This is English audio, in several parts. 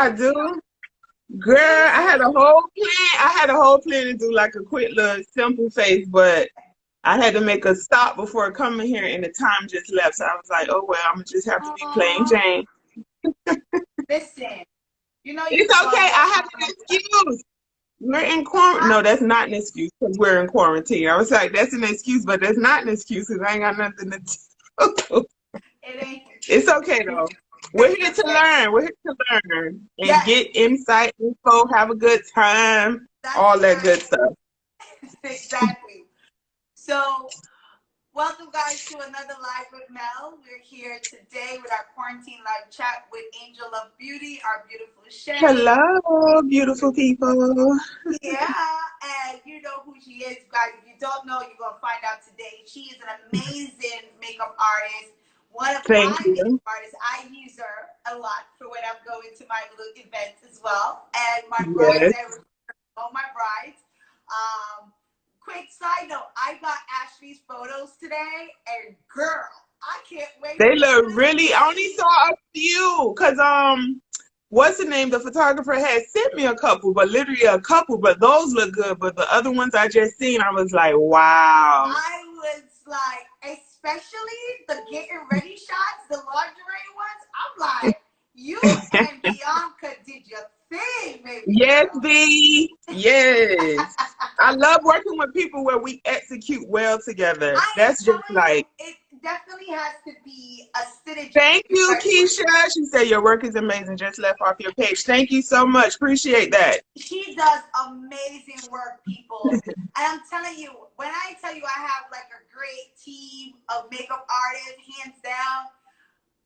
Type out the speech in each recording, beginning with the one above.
I do. Girl, I had a whole plan. I had a whole plan to do like a quick little simple face, but I had to make a stop before coming here and the time just left. So I was like, oh well, I'm gonna just have to be plain Oh, Jane. listen, you know you It's can okay. go I have an excuse. We're in quarantine. No, that's not an excuse because we're in quarantine. I was like, that's an excuse, but that's not an excuse because I ain't got nothing to do. It ain't. It's okay though. We're here to learn. We're here to learn and Yes, get insight, info, have a good time, that's all that good right. stuff. Exactly. So, welcome guys to another live with Mel. We're here today with our quarantine live chat with Angel of Beauty, our beautiful Shay. Hello, beautiful people. Yeah, and you know who she is, guys. If you don't know, you're gonna find out today. She is an amazing makeup artist. One of Thank my you. makeup artists. I use her a lot for when I'm going to my little events as well. And my brides, Yes. all my brides. Quick side note, I got Ashley's photos today, and girl, I can't wait They for you look to really, I only see. saw a few because what's the name? The photographer had sent me a couple, but literally a couple, but those look good. But the other ones I just seen, I was like, wow. I was like, especially the getting ready shots, the lingerie ones. I'm like, you and Bianca did your thing, baby Yes, girl. B. Yes. I love working with people where we execute well together. I am That's just telling you, like, it definitely has to be a synergy. thank you, Keisha. She said your work is amazing. Just left off your page. Thank you so much. Appreciate that. She does amazing work, people. And I'm telling you, when I tell you I have like a great team of makeup artists, hands down,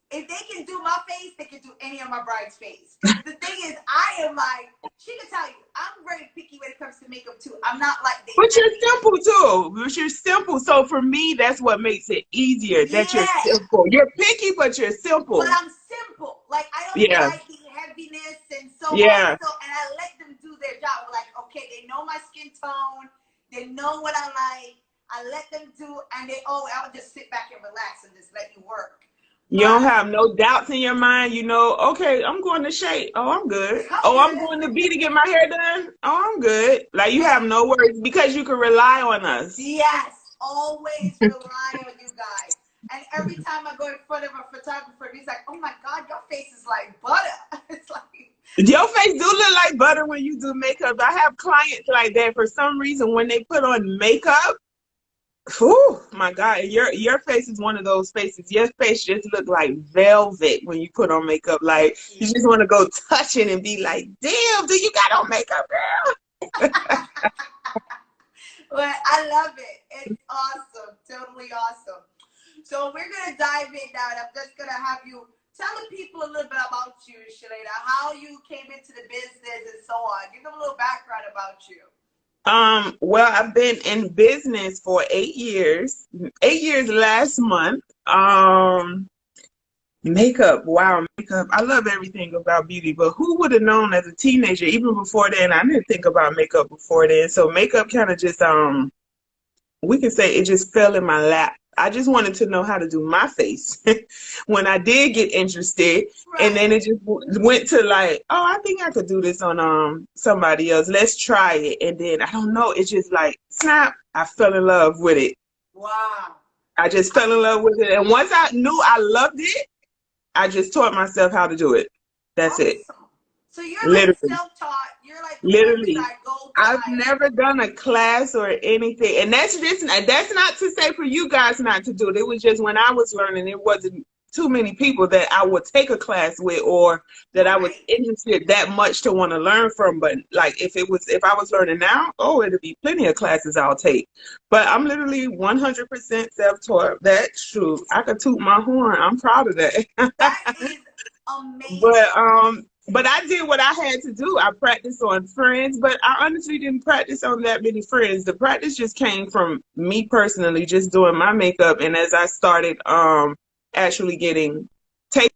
if they can do my face, they can do any of my bride's face. Because the thing is, I am like, she can tell you, I'm very picky when it comes to makeup too. I'm not like they. But you're simple too. But you're simple. So for me, that's what makes it easier. That you're Yeah, simple. You're picky, but you're simple. but I'm simple. Like, I don't Yeah. like the heaviness and so on. Yeah. So, and I let them do their job. Like, okay, they know my skin tone. They know what I like. I let them do, and I'll just sit back and relax and just let you work. You don't have no doubts in your mind. You know, okay, I'm going to Shade. Oh, I'm good. Oh, I'm going to B to get my hair done. Oh, I'm good. Like, you have no worries because you can rely on us. Yes, always rely on you guys. And every time I go in front of a photographer, he's like, oh my God, your face is like butter. It's like, your face do look like butter when you do makeup. I have clients like that for some reason when they put on makeup. Oh my God, your face is one of those faces. Your face just look like velvet when you put on makeup. Like, you just want to go touch it and be like, damn, do you got on makeup, girl? but I love it. It's awesome. Totally awesome. So we're going to dive in now. And I'm just going to have you tell the people a little bit about you, Shalada, how you came into the business and so on. Give them a little background about you. Well, I've been in business for 8 years. 8 years last month. Makeup, wow, makeup. I love everything about beauty, but who would have known as a teenager, even before then, I didn't think about makeup before then. So makeup kind of just, we can say it just fell in my lap. I just wanted to know how to do my face when I did get interested. Right. And then it just went to like, oh, I think I could do this on somebody else. Let's try it. And then, I don't know, it's just like, snap, I fell in love with it. Wow. I just fell in love with it. And once I knew I loved it, I just taught myself how to do it. That's awesome. It. So you're like self-taught. You're like literally. I've never done a class or anything, and that's not to say for you guys not to do it. It was just when I was learning, it wasn't too many people that I would take a class with, or that I was interested that much to want to learn from. But like, if I was learning now, oh, it'd be plenty of classes I'll take. But I'm literally 100% self-taught. That's true. I could toot my horn. I'm proud of that. That is amazing. But I did what I had to do. I practiced on friends, but I honestly didn't practice on that many friends. The practice just came from me personally, just doing my makeup. And as I started actually taking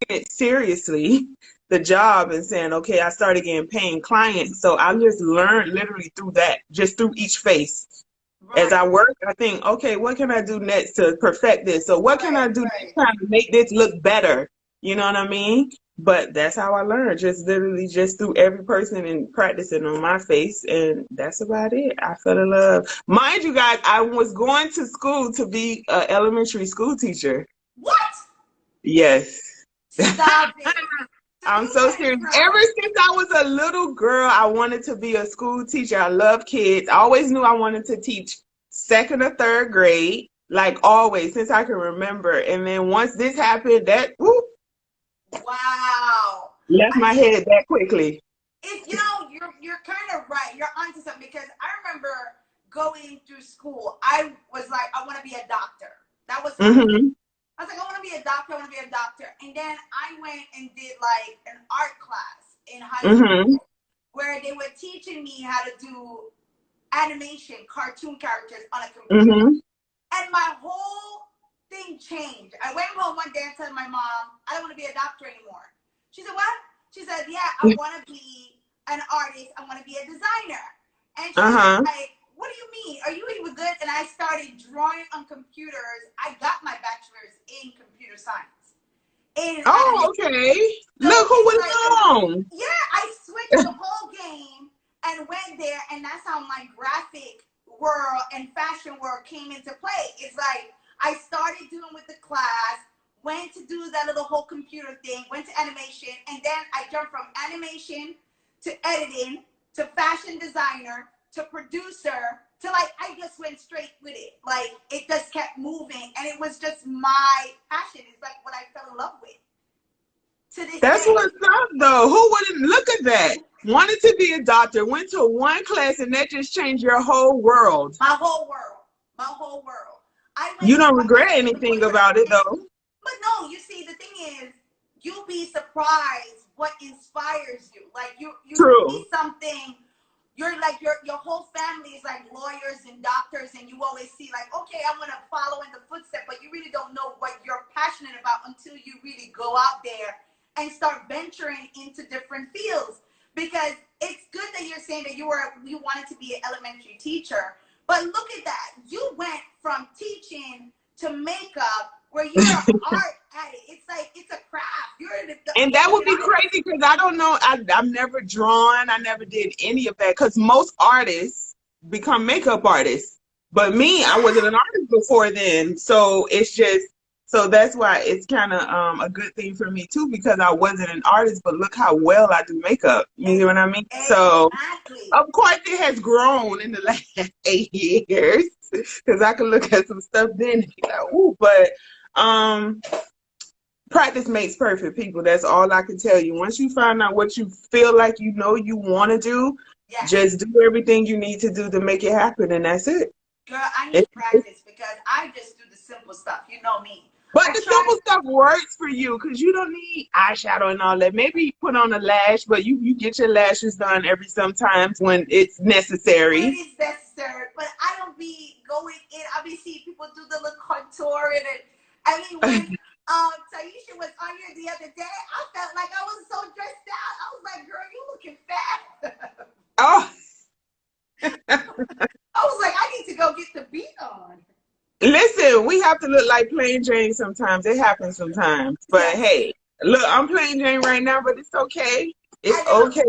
it seriously, the job, and saying, okay, I started getting paying clients. So I just learned literally through that, just through each face. Right. As I work, I think, okay, what can I do next to perfect this? So what can I do next time to make this look better? You know what I mean? But that's how I learned, just literally just through every person and practicing on my face, and that's about it. I fell in love. Mind you guys, I was going to school to be an elementary school teacher. What? Yes. Stop it. So I'm you so went serious. from Ever since I was a little girl, I wanted to be a school teacher. I love kids. I always knew I wanted to teach second or third grade, like always, since I can remember. And then once this happened, that whoop, wow. left I my mean, head that quickly. it's you're kind of right. You're onto something because I remember going through school. I was like, I want to be a doctor. That was my thing. Hmm. I was like, I want to be a doctor. I want to be a doctor. And then I went and did like an art class in high Hmm. school where they were teaching me how to do animation, cartoon characters on a computer. Hmm. And my whole thing changed. I went home one day and told my mom, I don't want to be a doctor anymore. She said, what? She said, yeah, I want to be an artist. I want to be a designer. And she was Uh-huh. like, what do you mean? Are you even good? And I started drawing on computers. I got my bachelor's in computer science, in Oh, animation. okay. So Look who it's would like, have known. yeah, I switched the whole game and went there, and that's how my graphic world and fashion world came into play. It's like I started doing with the class, went to do that little whole computer thing, went to animation, and then I jumped from animation to editing to fashion designer to producer to like I just went straight with it. Like it just kept moving, and it was just my passion. It's like what I fell in love with to this That's day. what's up, though. Who wouldn't look at that? Wanted to be a doctor, went to one class, and that just changed your whole world. My whole world. My whole world. I went You to don't one regret class anything before you about it, though. but no, you see, the thing is, you'll be surprised what inspires you. Like you see True. something, you're like your whole family is like lawyers and doctors, and you always see like, okay, I'm gonna follow in the footsteps, but you really don't know what you're passionate about until you really go out there and start venturing into different fields. Because it's good that you're saying that you wanted to be an elementary teacher, but look at that. You went from teaching to makeup where you're an art at it. It's like it's a craft. You're the And that would amazing be artist. crazy because I don't know. I've never drawn. I never did any of that because most artists become makeup artists. But me, I wasn't an artist before then. So it's just, so that's why it's kind of a good thing for me too because I wasn't an artist, but look how well I do makeup. You know what I mean? So, Exactly. of course, it has grown in the last 8 years because I can look at some stuff then and be like, ooh, but um practice makes perfect, people. That's all I can tell you. Once you find out what you feel like you know you want to do, Yes. just do everything you need to do to make it happen, and that's it. Girl, I need practice because I just do the simple stuff. You know me. But I the try. simple stuff works for you because you don't need eyeshadow and all that. Maybe you put on a lash, but you get your lashes done every sometimes when it's When necessary. it's necessary, but I don't be going in. I be seeing people do the little contour and it. I mean, when Taisha was on here the other day, I felt like I was so dressed out. I was like, girl, you looking fat. Oh, I was like, I need to go get the beat on. listen, we have to look like plain Jane sometimes. It happens sometimes. But Yes, hey, look, I'm plain Jane right now, but it's okay. I It's know. okay.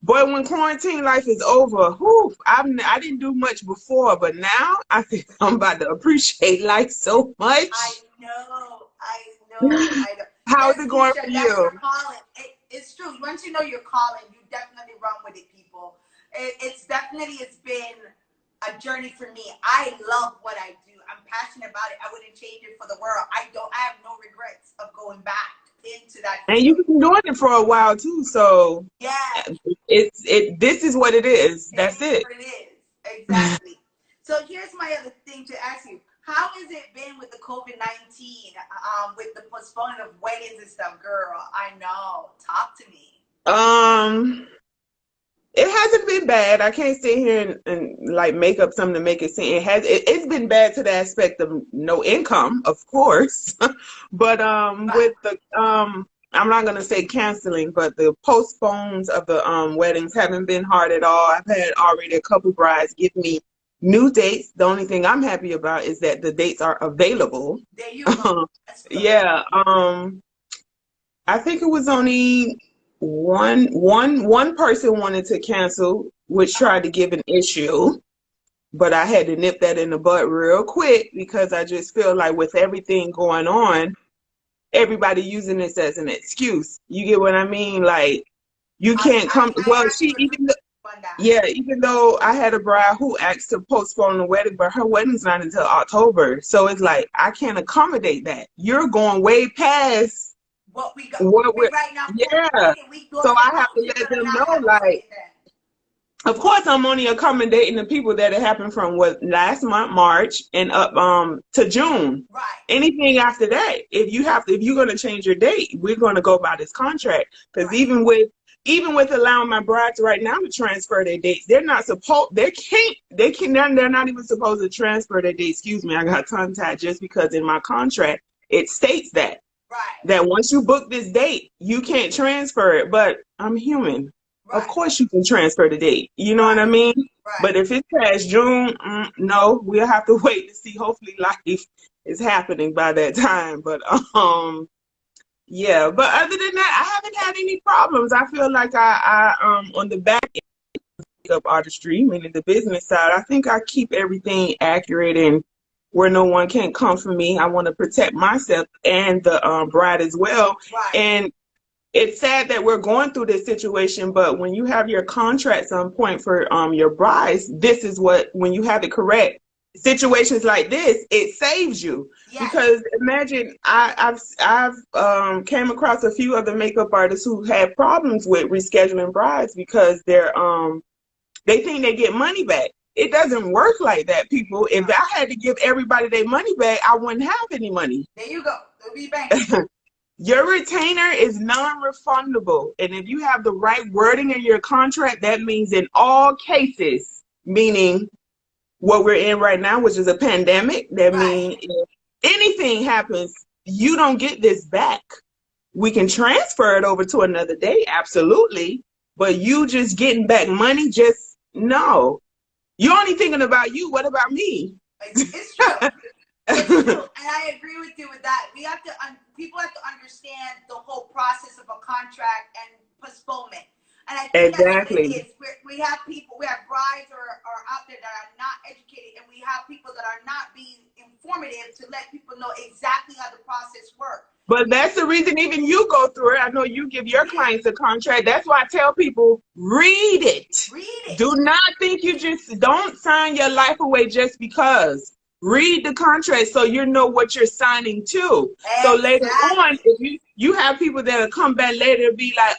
Boy, when quarantine life is over, whew, I didn't do much before, but now I think I'm about to appreciate life so I much. know. I know. I know. How's Yes, it going for Keisha, that's you? your calling. It's true. Once you know your calling, you definitely run with it, people. It's been a journey for me. I love what I do. I'm passionate about it. I wouldn't change it for the world. I have no regrets of going back into that And field. you've been doing it for a while too, so Yes, this is what it is. it That's is it. what it is. Exactly. So here's my other thing to ask you. How has it been with the COVID-19, with the postponement of weddings and stuff? Girl, I know. Talk to me. Um, it hasn't been bad. I can't sit here and like make up something to make it seem it's been bad to the aspect of no income, of course. But Right. with the I'm not gonna say canceling, but the postpones of the weddings haven't been hard at all. I've had already a couple brides give me new dates. The only thing I'm happy about is that the dates are available. There you go. That's good. Yeah. I think it was only one person wanted to cancel, which tried to give an issue, but I had to nip that in the bud real quick because I just feel like with everything going on, everybody using this as an excuse. You get what I mean? Like you can't come. I Well, have to she agree even on that. yeah, even though I had a bride who asked to postpone the wedding, but her wedding's not until October, so it's like I can't accommodate that. You're going way past What we got what we're right now, yeah. we So doing I it have now. to You're let gonna them not know, have a like, wedding then. of course, I'm only accommodating the people that it happened from what last month, March, and up to June. Right. Anything after that, if you're gonna change your date, we're gonna go by this contract. Because Right. even with allowing my brides right now to transfer their dates, they're not even supposed to transfer their date. Excuse me, I got tongue tied just because in my contract it states Right. that once you book this date, you can't transfer it. But I'm human. Of Right. course you can transfer the date. You know what I Right. mean? Right. But if it's past June, no, we'll have to wait to see. Hopefully life is happening by that time. But yeah. But other than that, I haven't had any problems. I feel like I on the back end of artistry, meaning the business side, I think I keep everything accurate and where no one can come for me. I want to protect myself and the bride as well. Right. And it's sad that we're going through this situation, but when you have your contracts on point for your brides, this is what, when you have it correct, situations like this, it saves you. Yes. Because imagine I've came across a few other makeup artists who had problems with rescheduling brides because they think they get money back. It doesn't work like that, people. If I had to give everybody their money back, I wouldn't have any money. There you go. It'll be banking. Your retainer is non-refundable. And if you have the right wording in your contract, that means in all cases, meaning what we're in right now, which is a pandemic, that means if anything happens, you don't get this back. We can transfer it over to another day, absolutely. But you just getting back money, just no. You're only thinking about you. What about me? It's true. It's true. And I agree with you with that. We have to people have to understand the whole process of a contract and postponement. And I think that's what it is. We have people, we have brides are out there that are not educated, and we have people that are not being informative to let people know exactly how the process works. But that's the reason even you go through it. I know you give your clients a contract. That's why I tell people, read it. Read it. Do not think don't sign your life away just because. Read the contract so you know what you're signing to. Exactly. So later on, if you have people that'll come back later and be like,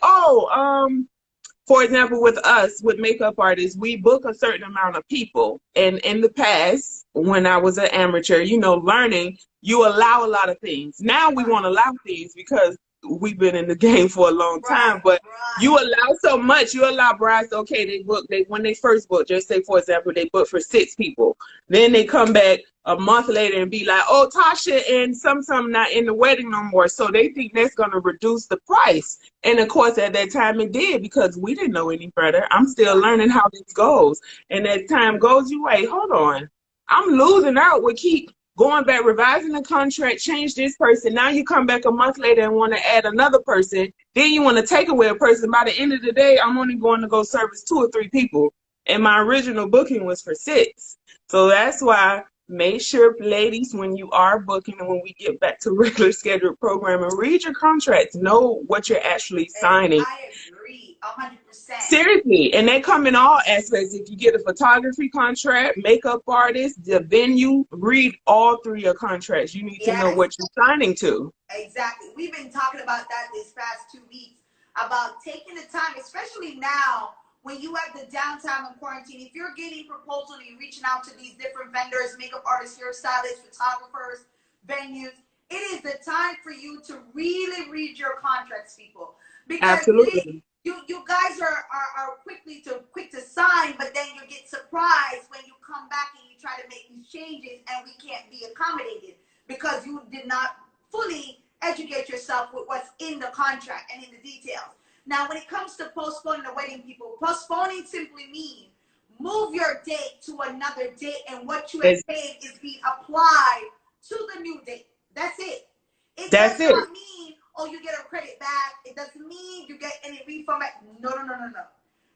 for example, with us, with makeup artists, we book a certain amount of people. And in the past, when I was an amateur, learning, you allow a lot of things. Now we want to allow things because we've been in the game for a long time. But you allow so much. You allow brides, okay, when they first book, just say, for example, they book for 6 people. Then they come back a month later and be like, oh, Tasha and some not in the wedding no more. So they think that's going to reduce the price. And of course, at that time it did because we didn't know any better. I'm still learning how this goes. And as time goes, you wait, hold on. I'm losing out. We keep going back, revising the contract, change this person. Now you come back a month later and want to add another person. Then you want to take away a person. By the end of the day, I'm only going to go service 2 or 3 people. And my original booking was for 6. So that's why make sure, ladies, when you are booking and when we get back to regular scheduled programming, read your contracts. Know what you're actually signing. And I agree 100%. Seriously, and they come in all aspects. If you get a photography contract, makeup artist, the venue, read all 3 of your contracts. You need to know what you're signing to. Exactly. We've been talking about that this past 2 weeks, about taking the time, especially now when you have the downtime and quarantine. If you're getting proposals and you're reaching out to these different vendors, makeup artists, hairstylists, photographers, venues, it is the time for you to really read your contracts, people. Because absolutely. You guys are quick to sign, but then you get surprised when you come back and you try to make these changes and we can't be accommodated because you did not fully educate yourself with what's in the contract and in the details. Now, when it comes to postponing the wedding, people, postponing simply means move your date to another date, and what you have paid is being applied to the new date. That's it. It does not mean oh, you get a credit back. It doesn't mean you get any refund back. No, no, no, no, no.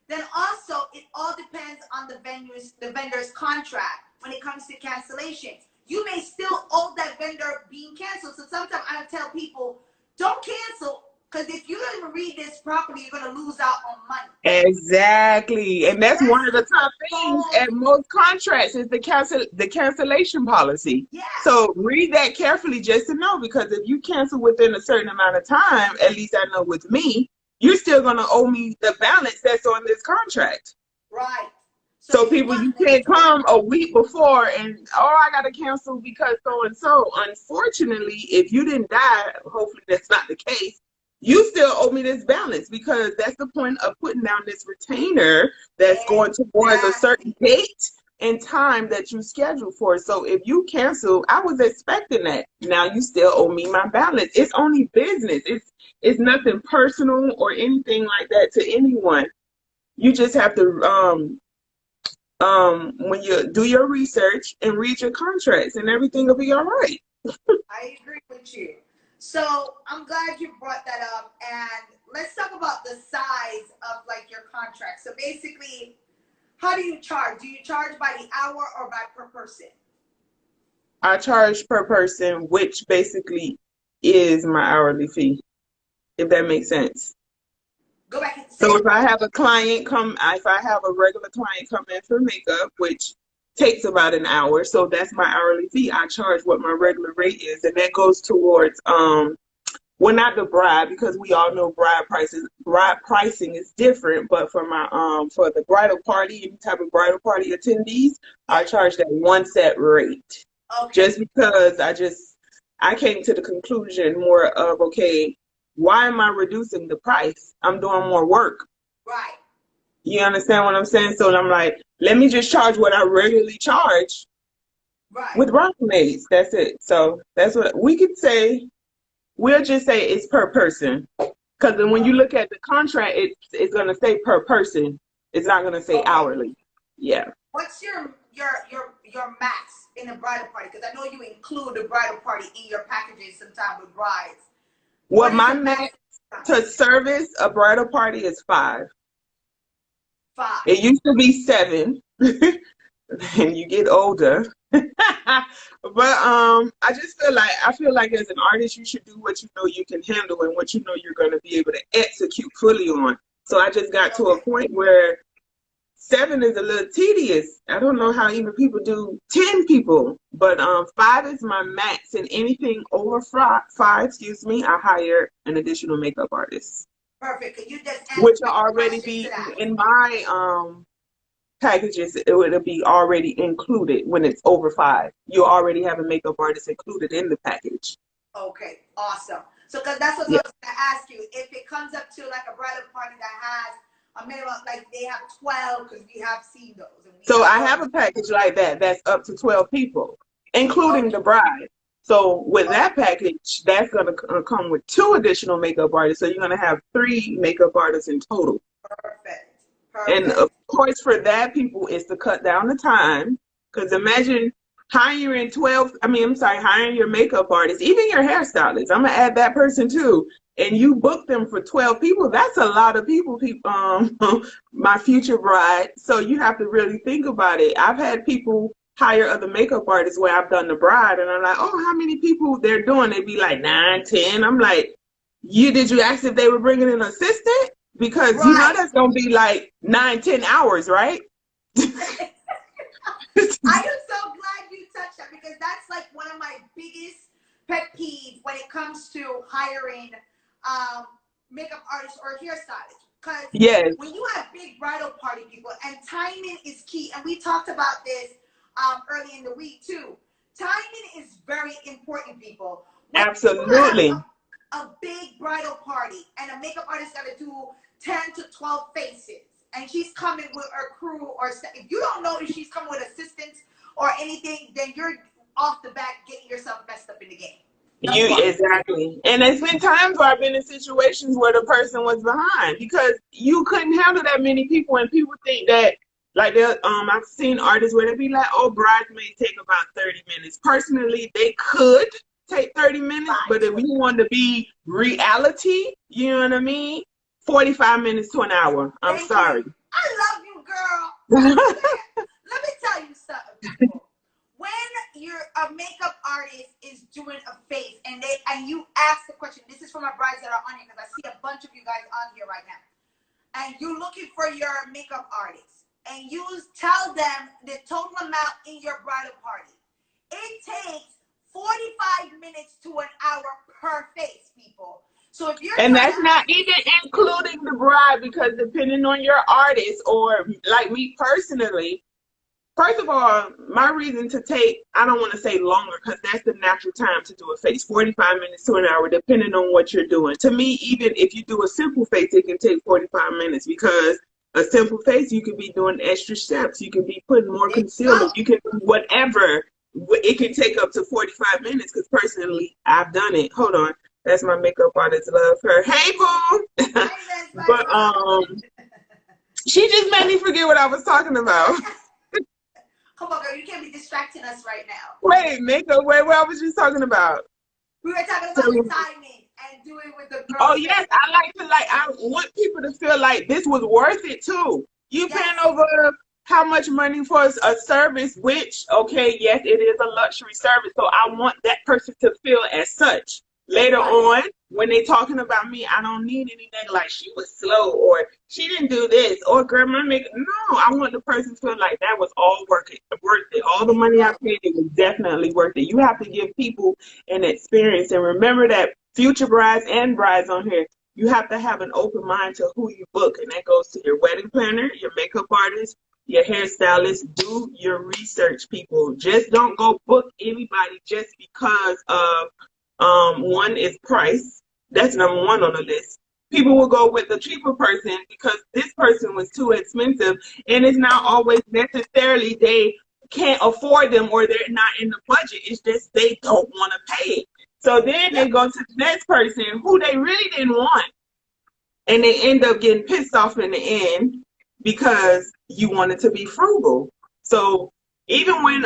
Then also, it all depends on the vendor's contract when it comes to cancellations. You may still owe that vendor being canceled. So sometimes I tell people, don't cancel, because if you don't even read this properly, you're going to lose out on money. Exactly. And that's one of the top things at most contracts is the cancellation policy. Yeah. So read that carefully just to know, because if you cancel within a certain amount of time, at least I know with me, you're still going to owe me the balance that's on this contract. Right. So people, you can't come a week before and, oh, I got to cancel because so-and-so. Unfortunately, if you didn't die, hopefully that's not the case, you still owe me this balance, because that's the point of putting down this retainer that's going towards a certain date and time that you schedule for. So if you cancel, I was expecting that. Now you still owe me my balance. It's only business. It's nothing personal or anything like that to anyone. You just have to when you do your research and read your contracts, and everything will be all right. I agree with you. So I'm glad you brought that up, and let's talk about the size of like your contract. So basically, how do you charge? Do you charge by the hour or by per person? I charge per person, which basically is my hourly fee, if that makes sense. Go back and so if I have a regular client come in for makeup, which takes about an hour, so that's my hourly fee. I charge what my regular rate is, and that goes towards well, not the bride, because we all know bride pricing is different, but for my for the bridal party, any type of bridal party attendees, I charge that one set rate. Okay. Just because I came to the conclusion more of, okay, why am I reducing the price? I'm doing more work. Right. You understand what I'm saying? So I'm like, let me just charge what I regularly charge with bridesmaids. That's it. So that's what we could say. We'll just say it's per person. Because then when you look at the contract, it's going to say per person. It's not going to say hourly. Yeah. What's your max in a bridal party? Because I know you include the bridal party in your packages sometimes with brides. Well, my max to service a bridal party is 5. 5. It used to be 7. And you get older. But I just feel like as an artist, you should do what you know you can handle and what you know you're going to be able to execute fully on. So I just got to a point where 7 is a little tedious. I don't know how even people do 10 people, but 5 is my max, and anything over 5, I hire an additional makeup artist. Perfect. You just which will already be in my packages. It would be already included when it's over 5. You already have a makeup artist included in the package. Okay, awesome. So because that's what I was going to ask you. If it comes up to like a bridal party that has a minimum, like they have 12, because we have seen those. So I have a package like that that's up to 12 people, including the bride. So with that package, that's going to come with 2 additional makeup artists. So you're going to have 3 makeup artists in total. Perfect. And of course, for that, people, is to cut down the time. Because imagine hiring your makeup artist, even your hairstylist. I'm going to add that person too. And you book them for 12 people. That's a lot of people, my future bride. So you have to really think about it. I've had people hire other makeup artists where I've done the bride, and I'm like, oh, how many people they're doing? They'd be like 9, 10. I'm like, did you ask if they were bringing an assistant? Because you know that's going to be like 9, 10 hours, right? I am so glad you touched that, because that's like one of my biggest pet peeves when it comes to hiring makeup artists or hairstylists. Because when you have big bridal party people, and timing is key, and we talked about this early in the week too. Timing is very important, people. When absolutely. A big bridal party and a makeup artist got to do 10 to 12 faces, and she's coming with her crew, or if you don't know if she's coming with assistants or anything, then you're off the bat getting yourself messed up in the game. Exactly. And there's been times where I've been in situations where the person was behind because you couldn't handle that many people, and people think that, like, I've seen artists where they be like, oh, bridesmaids take about 30 minutes. Personally, they could, take 30 minutes, but if Right. you want to be reality, you know what I mean? 45 minutes to an hour. I'm Thank you. sorry. I love you, girl. Let me tell you something, people. When you're a makeup artist is doing a face and you ask the question, this is for my brides that are on here because I see a bunch of you guys on here right now. And you're looking for your makeup artist and you tell them the total amount in your bridal party. It takes 45 minutes to an hour per face, people. So if you're And trying that's to, not even including the bride, because depending on your artist, or like me personally, first of all, my reason to take, I don't want to say longer because that's the natural time to do a face, 45 minutes to an hour, depending on what you're doing. To me, even if you do a simple face, it can take 45 minutes because a simple face, you could be doing extra steps. You can be putting more there you concealer. go. You can do whatever. It can take up to 45 minutes because personally, I've done it. Hold on. That's my makeup artist. Love her. Hey, boo. Hi, my But bride. she just made me forget what I was talking about. Come on, girl, you can't be distracting us right now. Wait, makeup. Wait, what was you talking about? We were talking So, about the timing and doing with the oh girls. yes, I want people to feel like this was worth it too. You Yes. paying over how much money for a service, which, okay, yes, it is a luxury service. So I want that person to feel as such. Later on, when they talking about me, I don't need anything like she was slow or she didn't do this or girl, my makeup. No, I want the person to feel like that was all worth it. Worth it. All the money I paid, it was definitely worth it. You have to give people an experience, and remember that future brides and brides on here, you have to have an open mind to who you book, and that goes to your wedding planner, your makeup artist, your hairstylist. Do your research, people. Just don't go book anybody just because of one is price. That's number one on the list. People will go with the cheaper person because this person was too expensive, and it's not always necessarily they can't afford them or they're not in the budget. It's just they don't want to pay it. So then they go to the next person who they really didn't want, and they end up getting pissed off in the end because you wanted to be frugal. So even when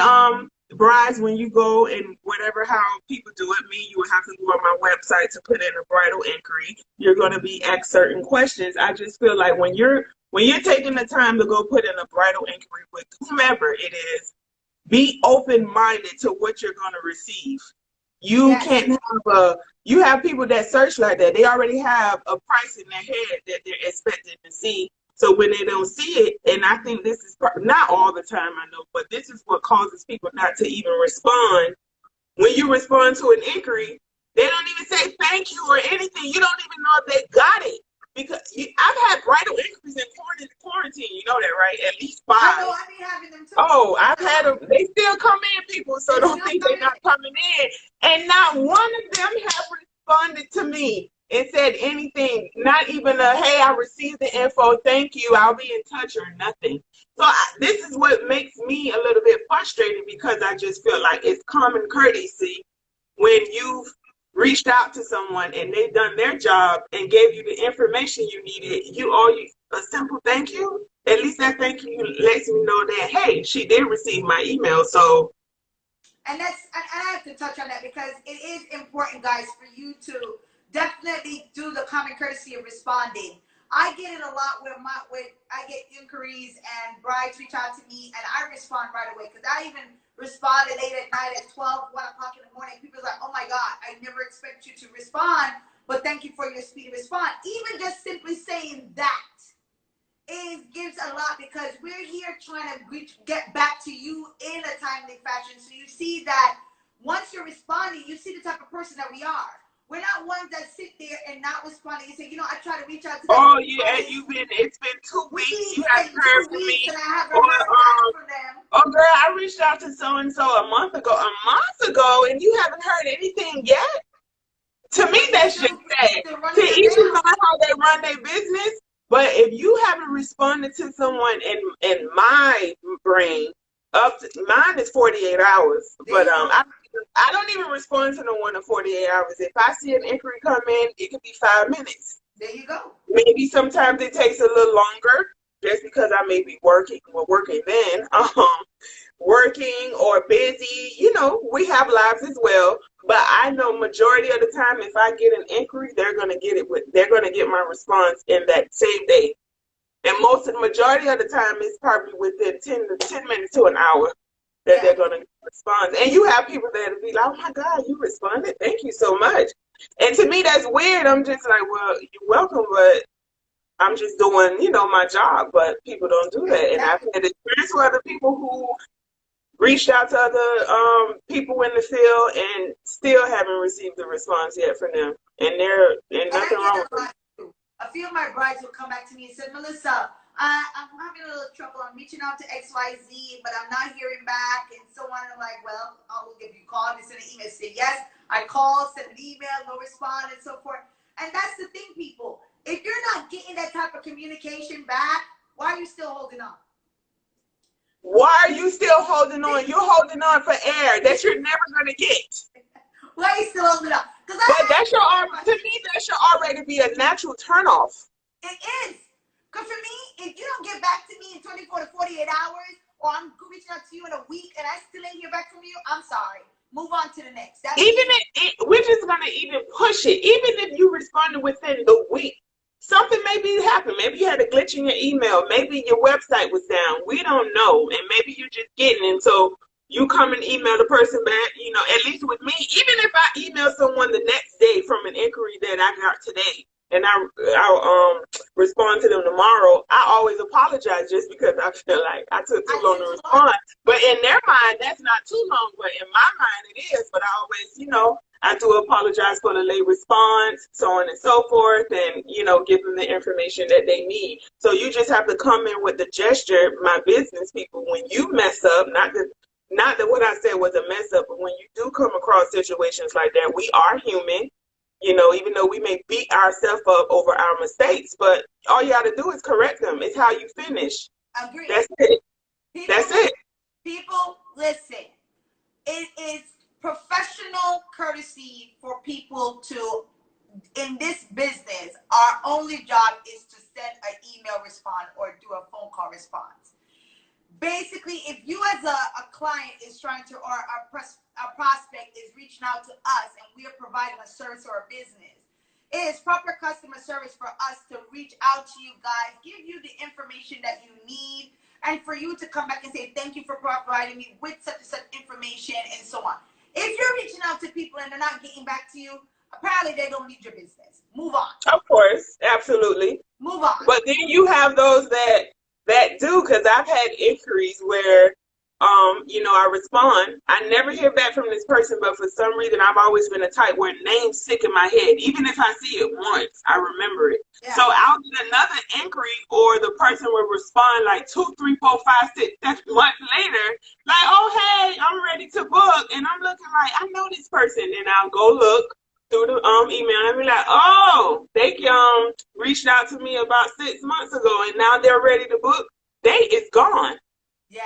brides, when you go and whatever how people do it, me, you would have to go on my website to put in a bridal inquiry. You're going to be asked certain questions. I just feel like when you're taking the time to go put in a bridal inquiry with whomever it is, be open-minded to what you're going to receive. You can't have you have people that search like that. They already have a price in their head that they're expecting to see. So when they don't see it, and I think this is not all the time, I know, but this is what causes people not to even respond. When you respond to an inquiry, they don't even say thank you or anything. You don't even know if they got it. Because I've had bridal inquiries in quarantine. You know that, right? At least 5. I know, I be having them too. Oh, I've had them. They still come in, people, so don't think they're not coming in. And not one of them have responded to me and said anything. Not even a, hey, I received the info. Thank you. I'll be in touch or nothing. So this is what makes me a little bit frustrated because I just feel like it's common courtesy when you've reached out to someone and they've done their job and gave you the information you needed. You owe you a simple thank you. At least that thank you lets me know that, hey, she did receive my email. So, and I have to touch on that because it is important, guys, for you to definitely do the common courtesy of responding. I get it a lot where I get inquiries and brides reach out to me and I respond right away because I even responded late at night at 12, 1 o'clock in the morning. People are like, oh my God, I never expect you to respond, but thank you for your speedy response. Even just simply saying that gives a lot because we're here trying to get back to you in a timely fashion. So you see that once you're responding, you see the type of person that we are. We're not ones that sit there and not responding. You say, you know, I try to reach out to them. oh yeah, it's been 2 weeks. You haven't heard from me. And I haven't heard back from them. Oh girl, I reached out to so and so a month ago, and you haven't heard anything yet. To me, that's just sad. To each his own how they run their business. But if you haven't responded to someone in my brain, mine is 48 hours. But I don't even respond to no one in 48 hours. If I see an inquiry come in, it could be 5 minutes. There you go. Maybe sometimes it takes a little longer just because I may be working or busy. You know, we have lives as well. But I know majority of the time, if I get an inquiry, they're gonna get my response in that same day. And most of the majority of the time, it's probably within 10 minutes to an hour that Yeah. they're gonna respond. And you have people that will be like, "Oh my God, you responded! Thank you so much." And to me, that's weird. I'm just like, "Well, you're welcome, but I'm just doing, my job." But people don't do that, and I've had experience with other people who reached out to other people in the field and still haven't received the response yet from them. And And nothing I get wrong that a with lot too. A few of my brides will come back to me and say, Melissa, I'm having a little trouble. I'm reaching out to XYZ, but I'm not hearing back and so on. I'm like, well, I'll give you a call and send an email. Say, yes, I called, send an email, no response, and so forth. And that's the thing, people. If you're not getting that type of communication back, why are you still holding on? Why are you still holding on? You're holding on for air that you're never going to get. Why are you still holding on? But to me, that should already be a natural turnoff. It is. Because for me, if you don't get back to me in 24 to 48 hours, or I'm reaching out to you in a week and I still ain't hear back from you, I'm sorry. Move on to the next. We're just going to even push it. Even if you responded within the week, something maybe happened. Maybe you had a glitch in your email. Maybe your website was down. We don't know. And maybe you're just getting it. So you come and email the person back, at least with me, even if I email someone the next day from an inquiry that I got today, and I'll respond to them tomorrow, I always apologize just because I feel like I took too long to respond. But in their mind, that's not too long. But in my mind, it is. But I always, I do apologize for the late response, so on and so forth, and, give them the information that they need. So you just have to come in with the gesture, my business people, when you mess up, not that what I said was a mess up, but when you do come across situations like that, we are human, even though we may beat ourselves up over our mistakes, but all you got to do is correct them. It's how you finish. Agreed. That's it. That's it. People, listen. It is professional courtesy for people to, in this business, our only job is to send an email response or do a phone call response. Basically, if you as a client is trying to, or a prospect is reaching out to us and we are providing a service or a business, it is proper customer service for us to reach out to you guys, give you the information that you need, and for you to come back and say, thank you for providing me with such and such information and so on. If you're reaching out to people and they're not getting back to you, apparently they don't need your business. Move on. Of course, absolutely. Move on. But then you have those that do, because I've had inquiries where, I respond. I never hear back from this person, but for some reason, I've always been a type where names stick in my head. Even if I see it once, I remember it. Yeah. So I'll get another inquiry, or the person will respond like 2, 3, 4, 5, 6, 7 months later, like, oh, hey, I'm ready to book. And I'm looking like, I know this person. And I'll go look through the email and be like, oh, they reached out to me about 6 months ago and now they're ready to book. Date is gone. Yeah.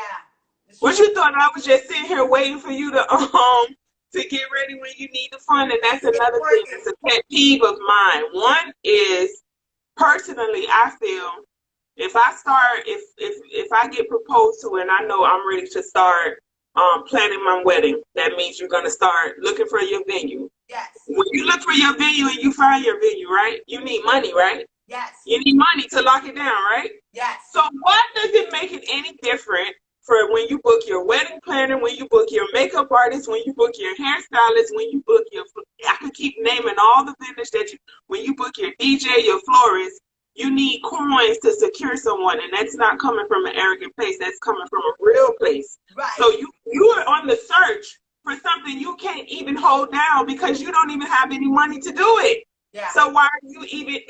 What you thought I was just sitting here waiting for you to get ready when you need the fund? And that's another thing. It's a pet peeve of mine. One is, personally, I feel if I get proposed to and I know I'm ready to start planning my wedding, that means you're gonna start looking for your venue. Yes. When you look for your venue and you find your venue, right? You need money, right? Yes. You need money to lock it down, right? Yes. So why does it make it any different for when you book your wedding planner, when you book your makeup artist, when you book your hairstylist, when you book I could keep naming all the vendors when you book your DJ, your florist, you need coins to secure someone, and that's not coming from an arrogant place. That's coming from a real place. Right. So you are on the search for something you can't even hold down because you don't even have any money to do it. Yeah. So why are you even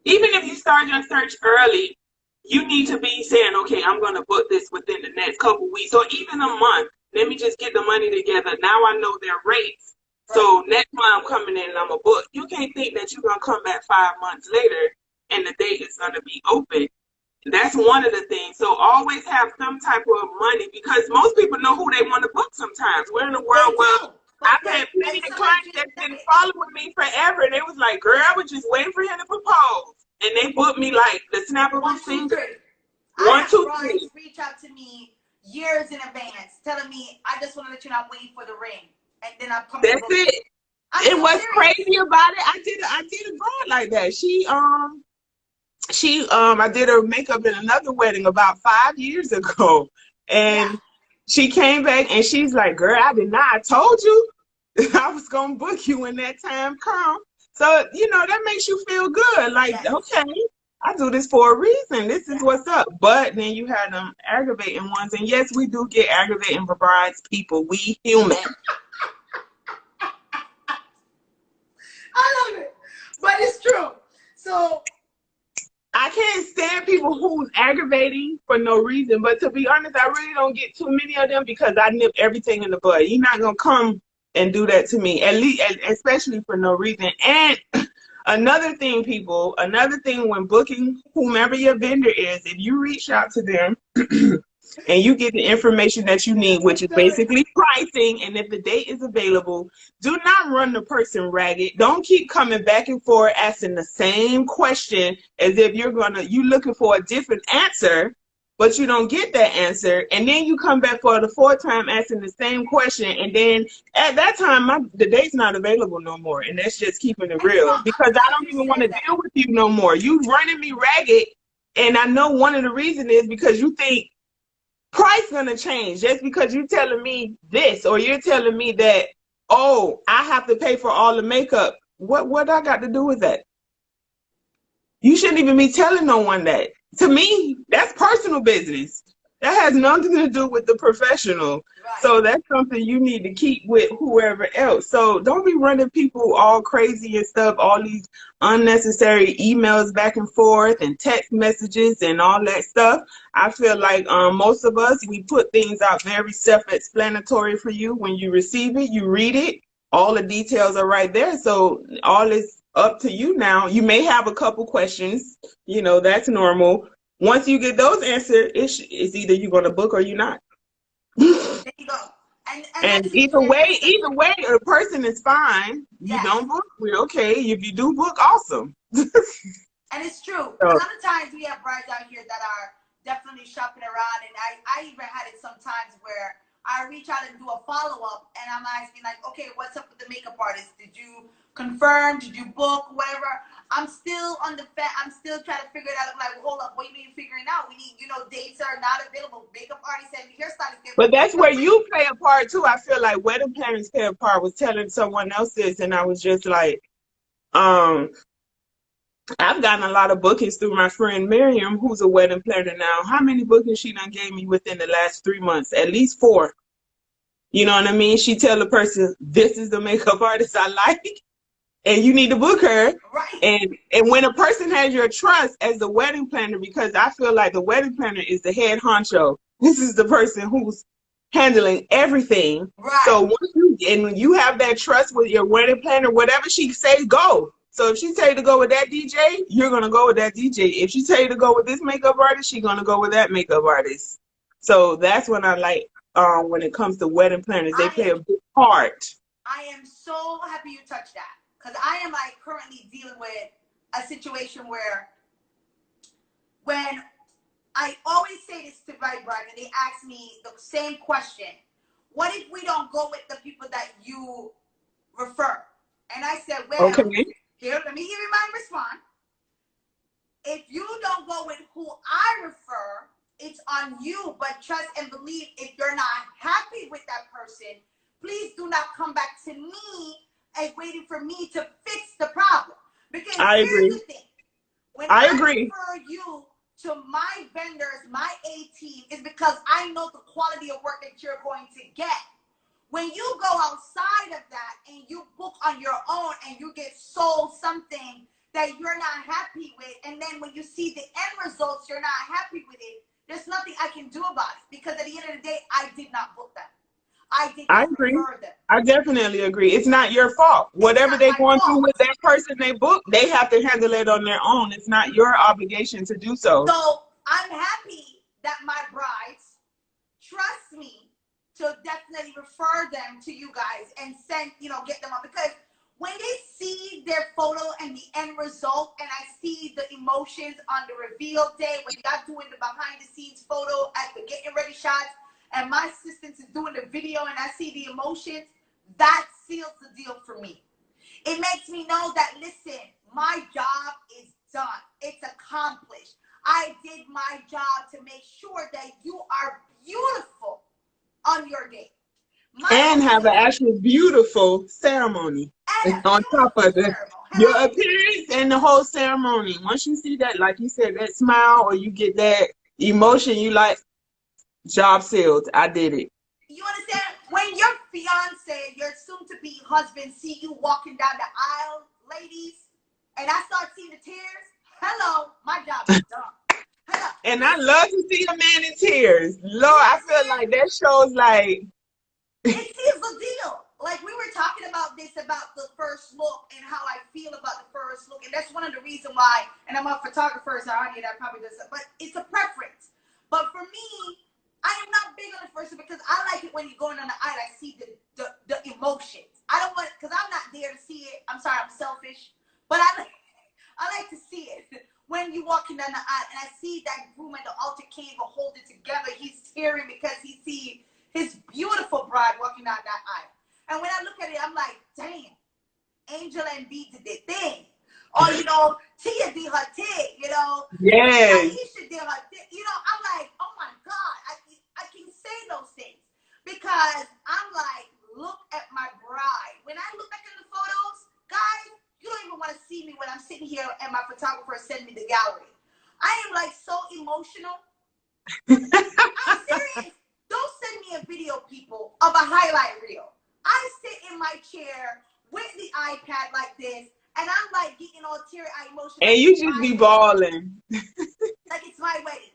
if you start your search early, you need to be saying, okay, I'm going to book this within the next couple weeks or even a month. Let me just get the money together. Now I know their rates. Right. So next month I'm coming in and I'm a book. You can't think that you're going to come back 5 months later and the date is going to be open. That's one of the things. So always have some type of money because most people know who they want to book sometimes. We're in a world where I've had plenty of clients that's been following me forever. And they was like, girl, I was just waiting for him to propose. And they booked me like the snap of a finger. 1, 2, 3. Reach out to me years in advance telling me, I just want to let you know I'm waiting for the ring. and then I come and That's book you. it. I'm And so what's serious. crazy about it, I did a broad like that. I did her makeup in another wedding about 5 years ago. Yeah. And she came back and she's like, girl, I did not. I told you I was gonna book you when that time come. So, that makes you feel good. Like, Yes. okay, I do this for a reason. This is Yeah. what's up. But then you had them aggravating ones. And yes, we do get aggravating brides, people. We human. I love it. But it's true. So I can't stand people who's aggravating for no reason. But to be honest, I really don't get too many of them because I nip everything in the bud. You're not gonna come and do that to me, at least, especially for no reason. And another thing when booking whomever your vendor is, if you reach out to them and you get the information that you need, which is basically pricing, and if the date is available, do not run the person ragged. Don't keep coming back and forth asking the same question as if you're looking for a different answer, but you don't get that answer, and then you come back for the fourth time asking the same question, and then at that time the date's not available no more, and that's just keeping it and real I'm because I glad don't you even want to said that. deal with you no more. You running me ragged, and I know one of the reasons is because you think price gonna change just because you're telling me this or you're telling me that, oh, I have to pay for all the makeup. What I got to do with that? You shouldn't even be telling no one that. To me, that's personal business. That has nothing to do with the professional. Right. So that's something you need to keep with whoever else. So don't be running people all crazy and stuff, all these unnecessary emails back and forth and text messages and all that stuff. I feel like most of us, we put things out very self-explanatory for you. When you receive it, you read it. All the details are right there. So all is up to you now. You may have a couple questions. That's normal. Once you get those answered, it's either you're going to book or you're not. There you go. And And let's be very simple. either way, a person is fine. You Yes. don't book, we're okay. If you do book, awesome. And it's true. A So, lot of times we have brides out here that are definitely shopping around, and I even had it sometimes where I reach out and do a follow-up, and I'm asking like, okay, what's up with the makeup artist? Did you confirm? Did you book? Whatever. I'm still on the I'm still trying to figure it out. I'm like, well, hold up, what do you mean figuring out? We need, dates are not available. Makeup artists and hairstylists get but that's where makeup you play a part too. I feel like wedding planners play a part. Was telling someone else this, and I was just like, I've gotten a lot of bookings through my friend Miriam, who's a wedding planner now. How many bookings she done gave me within the last 3 months? At least 4. You know what I mean? She tell the person, this is the makeup artist I like, and you need to book her. Right. And when a person has your trust as the wedding planner, because I feel like the wedding planner is the head honcho. This is the person who's handling everything. Right. So when you have that trust with your wedding planner, whatever she says, go. So if she tell you to go with that DJ, you're gonna go with that DJ. If she tell you to go with this makeup artist, she's gonna go with that makeup artist. So that's when I like when it comes to wedding planners, they play a big part. I am so happy you touched that because I am like currently dealing with a situation where when I always say this to my bride and they ask me the same question, what if we don't go with the people that you refer? And I said, well, Okay. here, let me give you my response. If you don't go with who I refer, it's on you, but trust and believe if you're not happy with that person, please do not come back to me and waiting for me to fix the problem. Because here's the thing. When I agree. refer you to my vendors, my A team, is because I know the quality of work that you're going to get. When you go outside of that and you book on your own and you get sold something that you're not happy with, and then when you see the end results, you're not happy with it, there's nothing I can do about it because at the end of the day, I did not book them. I did not refer them. I definitely agree. It's not your fault. Whatever they're going through with that person they book, they have to handle it on their own. It's not your obligation to do so. So I'm happy that my brides trust me to definitely refer them to you guys and send, get them up. Because when they see their photo and the end result, and I see the emotions on the reveal day when y'all doing the behind the scenes photo at the getting ready shots, and my assistant is doing the video and I see the emotions, that seals the deal for me. It makes me know that, listen, my job is done. It's accomplished. I did my job to make sure that you are beautiful on your day. And have an actual beautiful ceremony on top of it. Your appearance and the whole ceremony. Once you see that, like you said, that smile, or you get that emotion, you like, job sealed. I did it. You understand? When your fiance, your soon-to-be husband, see you walking down the aisle, ladies, and I start seeing the tears, hello, my job is done. Hello. And I love to see a man in tears. Lord, I feel like that shows like... It seals the deal. Like, we were talking about this, about the first look and how I feel about the first look. And that's one of the reasons why, and I'm a photographer, so I that probably doesn't, but it's a preference. But for me, I am not big on the first look because I like it when you're going on the aisle, I see the emotions. I don't want, because I'm not there to see it. I'm sorry, I'm selfish. But I like to see it. When you're walking down the aisle and I see that groom and the altar can't even hold it together, he's tearing because he sees his beautiful bride walking down that aisle. And when I look at it, I'm like, damn, Angel and B did their thing. Or, you know, Tia did her thing, you know. Yes. Aisha did her thing. You know, I'm like, oh my God, I can say those things. Because I'm like, look at my bride. When I look back at the photos, guys, you don't even want to see me when I'm sitting here and my photographer send me the gallery. I am like so emotional. I'm serious. Don't send me a video, people, of a highlight reel. I sit in my chair with the iPad like this, and I'm like getting all teary-eyed emotional. And you just be bawling. Like it's my wedding.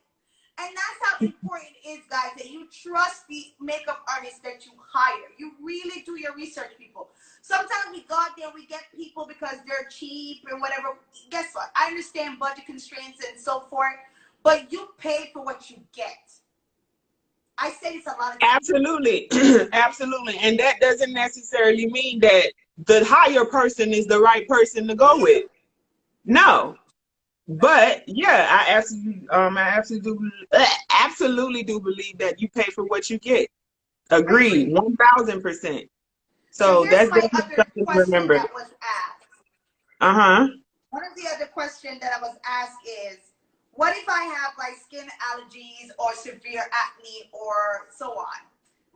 And that's how important it is, guys, that you trust the makeup artist that you hire. You really do your research, people. Sometimes we go out there, we get people because they're cheap and whatever. Guess what? I understand budget constraints and so forth, but you pay for what you get. I say this a lot of times. Absolutely. Absolutely. And that doesn't necessarily mean that the higher person is the right person to go with. No. But yeah, I absolutely do believe that you pay for what you get. Agreed, 1000%. So that's definitely something to remember. That was asked. One of the other questions that I was asked is, what if I have like skin allergies or severe acne or so on,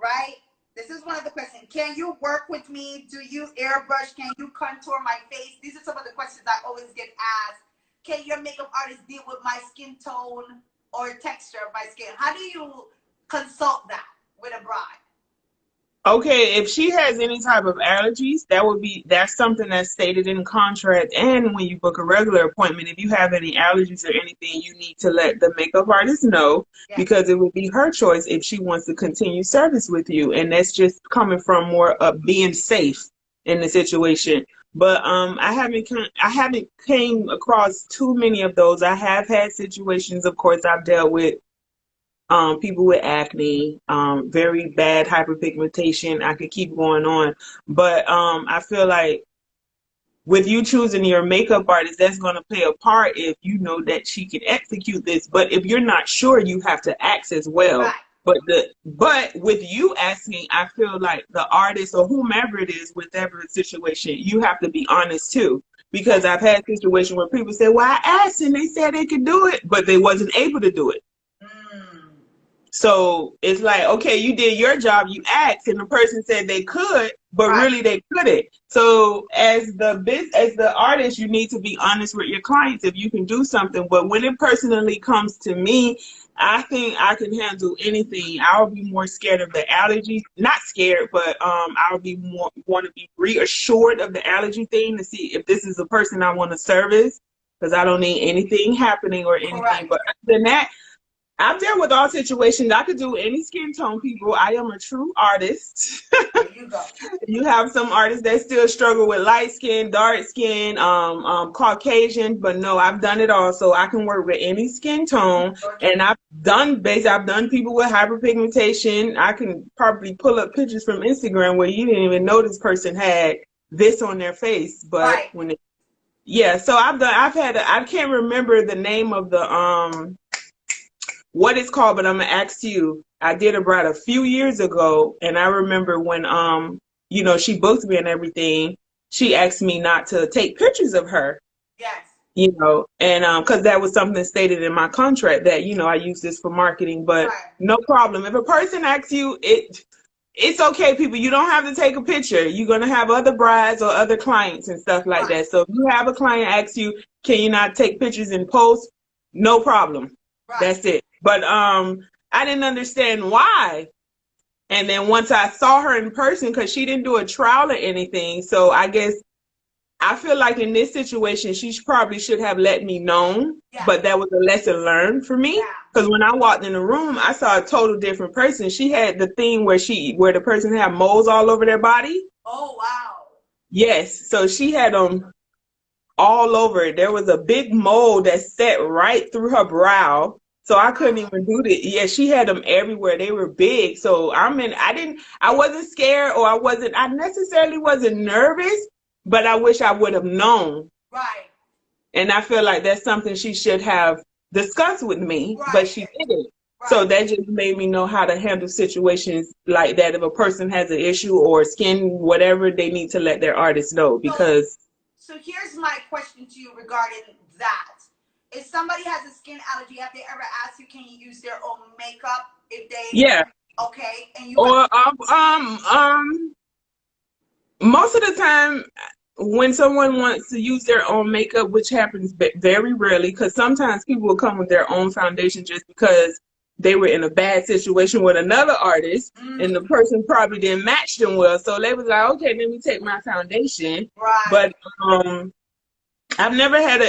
right? This is one of the questions. Can you work with me? Do you airbrush? Can you contour my face? These are some of the questions I always get asked. Can your makeup artist deal with my skin tone or texture of my skin? How do you consult that with a bride? Okay, if she has any type of allergies, that's something that's stated in the contract. And when you book a regular appointment, if you have any allergies or anything, you need to let the makeup artist know, because it would be her choice if she wants to continue service with you. And that's just coming from more of being safe in the situation. But I haven't came across too many of those. I have had situations, of course, I've dealt with people with acne, very bad hyperpigmentation. I could keep going on. But I feel like with you choosing your makeup artist, that's going to play a part if you know that she can execute this. But if you're not sure, you have to ask as well. Right. But with you asking, I feel like the artist or whomever it is, whatever situation, you have to be honest too. Because I've had situations where people say, well, I asked and they said they could do it, but they wasn't able to do it. So it's like, okay, you did your job, you asked, and the person said they could, but really they couldn't. So as the artist, you need to be honest with your clients if you can do something. But when it personally comes to me, I think I can handle anything. I'll be more scared of the allergies. Not scared, but I'll be want to be reassured of the allergy thing to see if this is a person I want to service, because I don't need anything happening or anything. Right. But other than that, I've dealt with all situations. I could do any skin tone, people. I am a true artist. There you go. You have some artists that still struggle with light skin, dark skin, Caucasian, but no, I've done it all. So I can work with any skin tone. And I've done people with hyperpigmentation. I can probably pull up pictures from Instagram where you didn't even know this person had this on their face. But when so I can't remember the name of the what it's called, but I'm gonna ask you. I did a bride a few years ago, and I remember when you know, she booked me and everything, she asked me not to take pictures of her, Yes. you know, and because that was something stated in my contract that, you know, I use this for marketing, but Right. no problem. If a person asks you, it's okay, people. You don't have to take a picture. You're gonna have other brides or other clients and stuff like Right. that. So if you have a client ask you, can you not take pictures and post? No problem. Right. That's it. But I didn't understand why. And then once I saw her in person, because she didn't do a trial or anything, so I guess I feel like in this situation, she probably should have let me know, Yeah. but that was a lesson learned for me. Yeah. Because when I walked in the room, I saw a total different person. She had the thing where the person had moles all over their body. Oh, wow. Yes, so she had them all over it. There was a big mole that set right through her brow. So I couldn't even do that. Yeah, she had them everywhere. They were big. So I wasn't scared or I necessarily wasn't nervous, but I wish I would have known. Right. And I feel like that's something she should have discussed with me, Right. but she didn't. Right. So that just made me know how to handle situations like that. If a person has an issue or skin, whatever, they need to let their artist know because. So here's my question to you regarding that. If somebody has a skin allergy, have they ever asked you, can you use their own makeup if they? Yeah. Okay. And you. Or most of the time when someone wants to use their own makeup, which happens very rarely, because sometimes people will come with their own foundation just because they were in a bad situation with another artist and the person probably didn't match them well. So they was like, okay, let me take my foundation. Right. But I've never had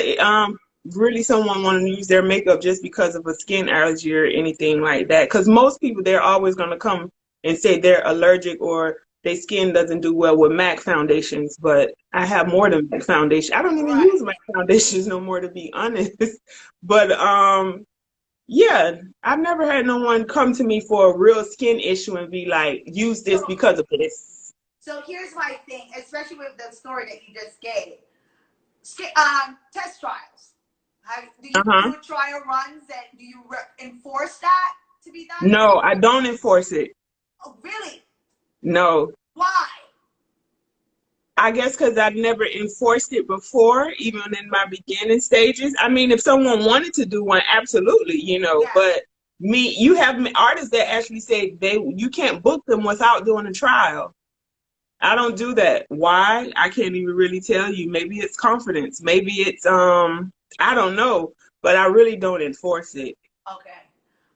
really someone want to use their makeup just because of a skin allergy or anything like that. Because most people, they're always going to come and say they're allergic or their skin doesn't do well with MAC foundations. But I have more than MAC foundation. I don't even use MAC foundations no more, to be honest. But yeah, I've never had no one come to me for a real skin issue and be like, use this because of this. So here's my thing, especially with the story that you just gave. Test trials. Do you do trial runs and do you enforce that to be done? No, I don't enforce it. Oh, really? No. Why? I guess because I've never enforced it before, even in my beginning stages. I mean, if someone wanted to do one, absolutely, you know. Yeah. But you have artists that actually say you can't book them without doing a trial. I don't do that. Why? I can't even really tell you. Maybe it's confidence. Maybe it's I don't know. But I really don't enforce it. Okay.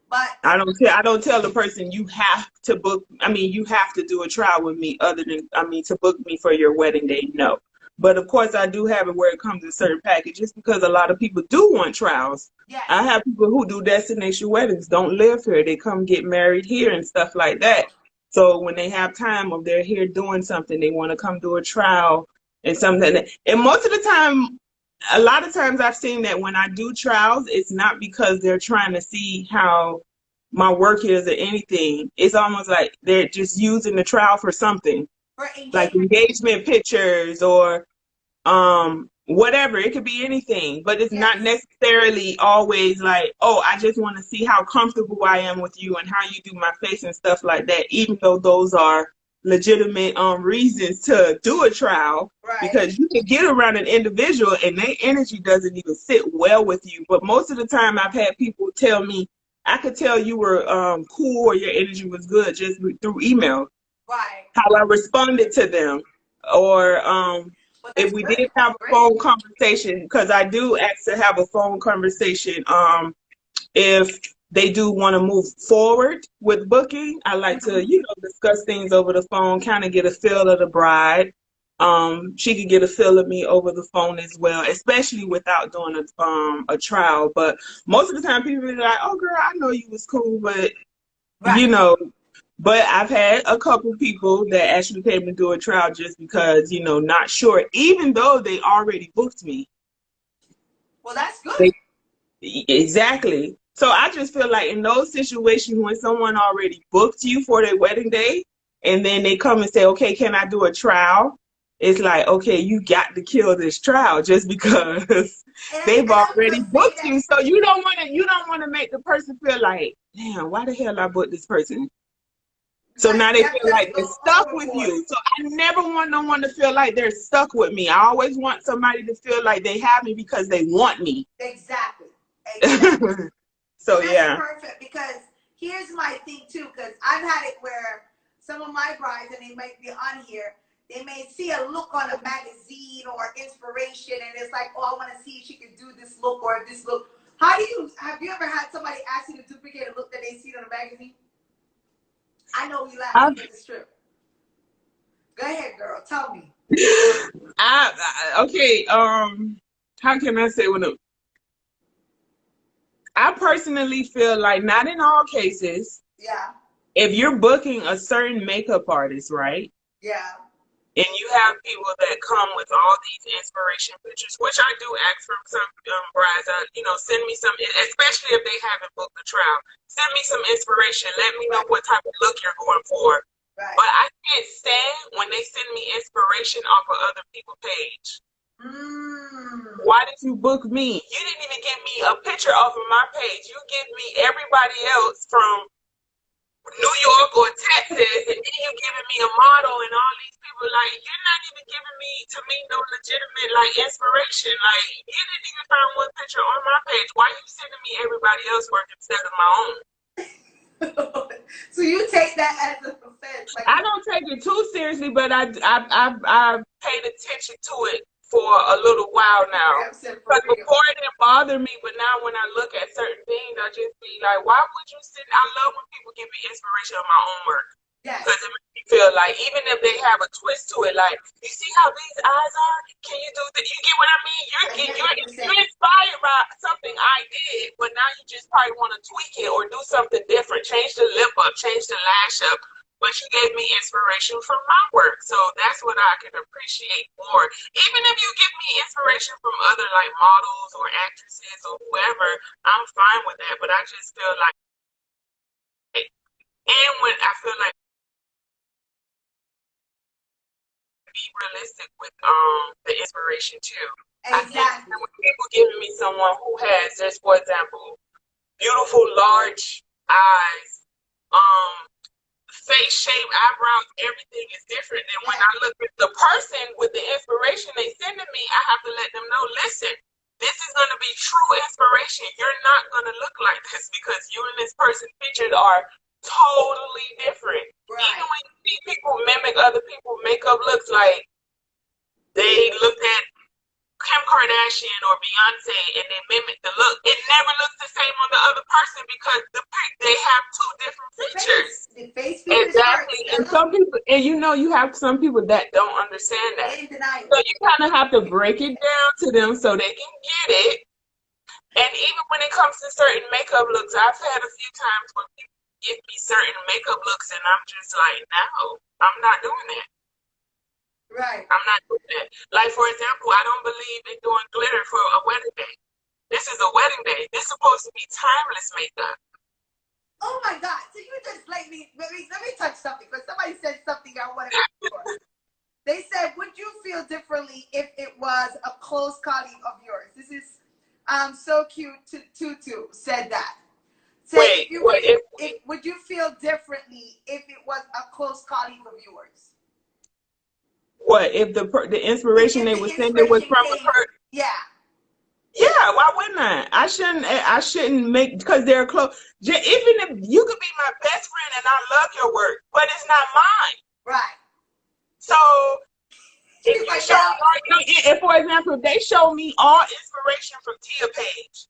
But I don't tell the person you have to book. I mean, you have to do a trial with me to book me for your wedding day. No. But of course I do have it where it comes in certain packages because a lot of people do want trials. Yes. I have people who do destination weddings, don't live here. They come get married here and stuff like that. So when they have time or they're here doing something, they want to come do a trial and something. And most of the time, a lot of times I've seen that when I do trials, it's not because they're trying to see how my work is or anything. It's almost like they're just using the trial for something, like engagement pictures or whatever. It could be anything, but it's not necessarily always like, oh, I just want to see how comfortable I am with you and how you do my face and stuff like that, even though those are legitimate reasons to do a trial, because you can get around an individual and their energy doesn't even sit well with you. But most of the time I've had people tell me, I could tell you were cool or your energy was good just through email. Right. How I responded to them. Or if we did have a phone conversation, because I do ask to have a phone conversation if they do want to move forward with booking. I like to, discuss things over the phone, kind of get a feel of the bride. She could get a feel of me over the phone as well, especially without doing a trial. But most of the time people are like, oh girl, I know you was cool, but but I've had a couple people that actually came to do a trial just because, not sure, even though they already booked me. Well, that's good. Exactly. So I just feel like in those situations when someone already booked you for their wedding day and then they come and say, okay, can I do a trial? It's like, okay, you got to kill this trial just because they've already booked you. So you don't want to make the person feel like, damn, why the hell I booked this person? So now they That feel like just they're go stuck with overboard. you. So I never want no one to feel like they're stuck with me. I always want somebody to feel like they have me because they want me. Exactly. Exactly. So And that's yeah. perfect, because here's my thing too, because I've had it where some of my brides, and they might be on here, they may see a look on a magazine or inspiration, and it's like, oh, I want to see if she can do this look or this look. Have you ever had somebody ask you to duplicate a look that they see on a magazine? I know you laughing, but it's true. Go ahead, girl. Tell me. Okay. How can I say I personally feel like, not in all cases, Yeah. if you're booking a certain makeup artist, right? Yeah. And you have people that come with all these inspiration pictures, which I do ask from some brides. Send me some, especially if they haven't booked the trial. Send me some inspiration. Let me know what type of look you're going for. Right. But I can't stand when they send me inspiration off of other people's page. Why did you book me? You didn't even give me a picture off of my page. You give me everybody else from New York or Texas, and then you're giving me a model and all these people. Like, you're not even giving me, to me, no legitimate, like, inspiration. Like, you didn't even find one picture on my page. Why are you sending me everybody else's work instead of my own? So you take that as a offense? Like, I don't take it too seriously, but I've paid attention to it for a little while now. Because before it didn't bother me, but now when I look at certain things, I just be like, why would you send? I love when people give me inspiration of my own work. Because it makes me feel like, even if they have a twist to it, like, you see how these eyes are? Can you do that? You get what I mean? You're inspired by something I did, but now you just probably want to tweak it or do something different. Change the lip up, change the lash up. But you gave me inspiration from my work. So that's what I can appreciate more. Even if you give me inspiration from other, like, models or actresses or whoever, I'm fine with that. But I just feel like, and when I feel like, be realistic with the inspiration too. Exactly. When people giving me someone who has, just for example, beautiful large eyes, face shape, eyebrows, everything is different. And when I look at the person with the inspiration they send to me, I have to let them know, listen, this is going to be true inspiration. You're not going to look like this because you and this person featured are totally different. Right. Even when you see people mimic other people's makeup looks, like they looked at Kim Kardashian or Beyonce and they mimic the look, it never looks the same on the other person because they have two different features. The face exactly. And some people, and you have some people that don't understand that. So you kind of have to break it down to them so they can get it. And even when it comes to certain makeup looks, I've had a few times where people give me certain makeup looks and I'm just like, no, I'm not doing that. Right. I'm not doing that. Like, for example, I don't believe in doing glitter for a wedding day. This is a wedding day. This is supposed to be timeless makeup. Oh my God. So you just let me touch something, because somebody said something I want to make sure. They said, would you feel differently if it was a close colleague of yours? This is so cute. Tutu said that. So wait, would you feel differently if it was a close colleague of yours? What if the inspiration they were sending was from a person? Yeah. Yeah, why wouldn't I? I shouldn't make, because they're close. Even if you could be my best friend and I love your work, but it's not mine. Right. So if you show me, if for example, if they show me all inspiration from Tia Page,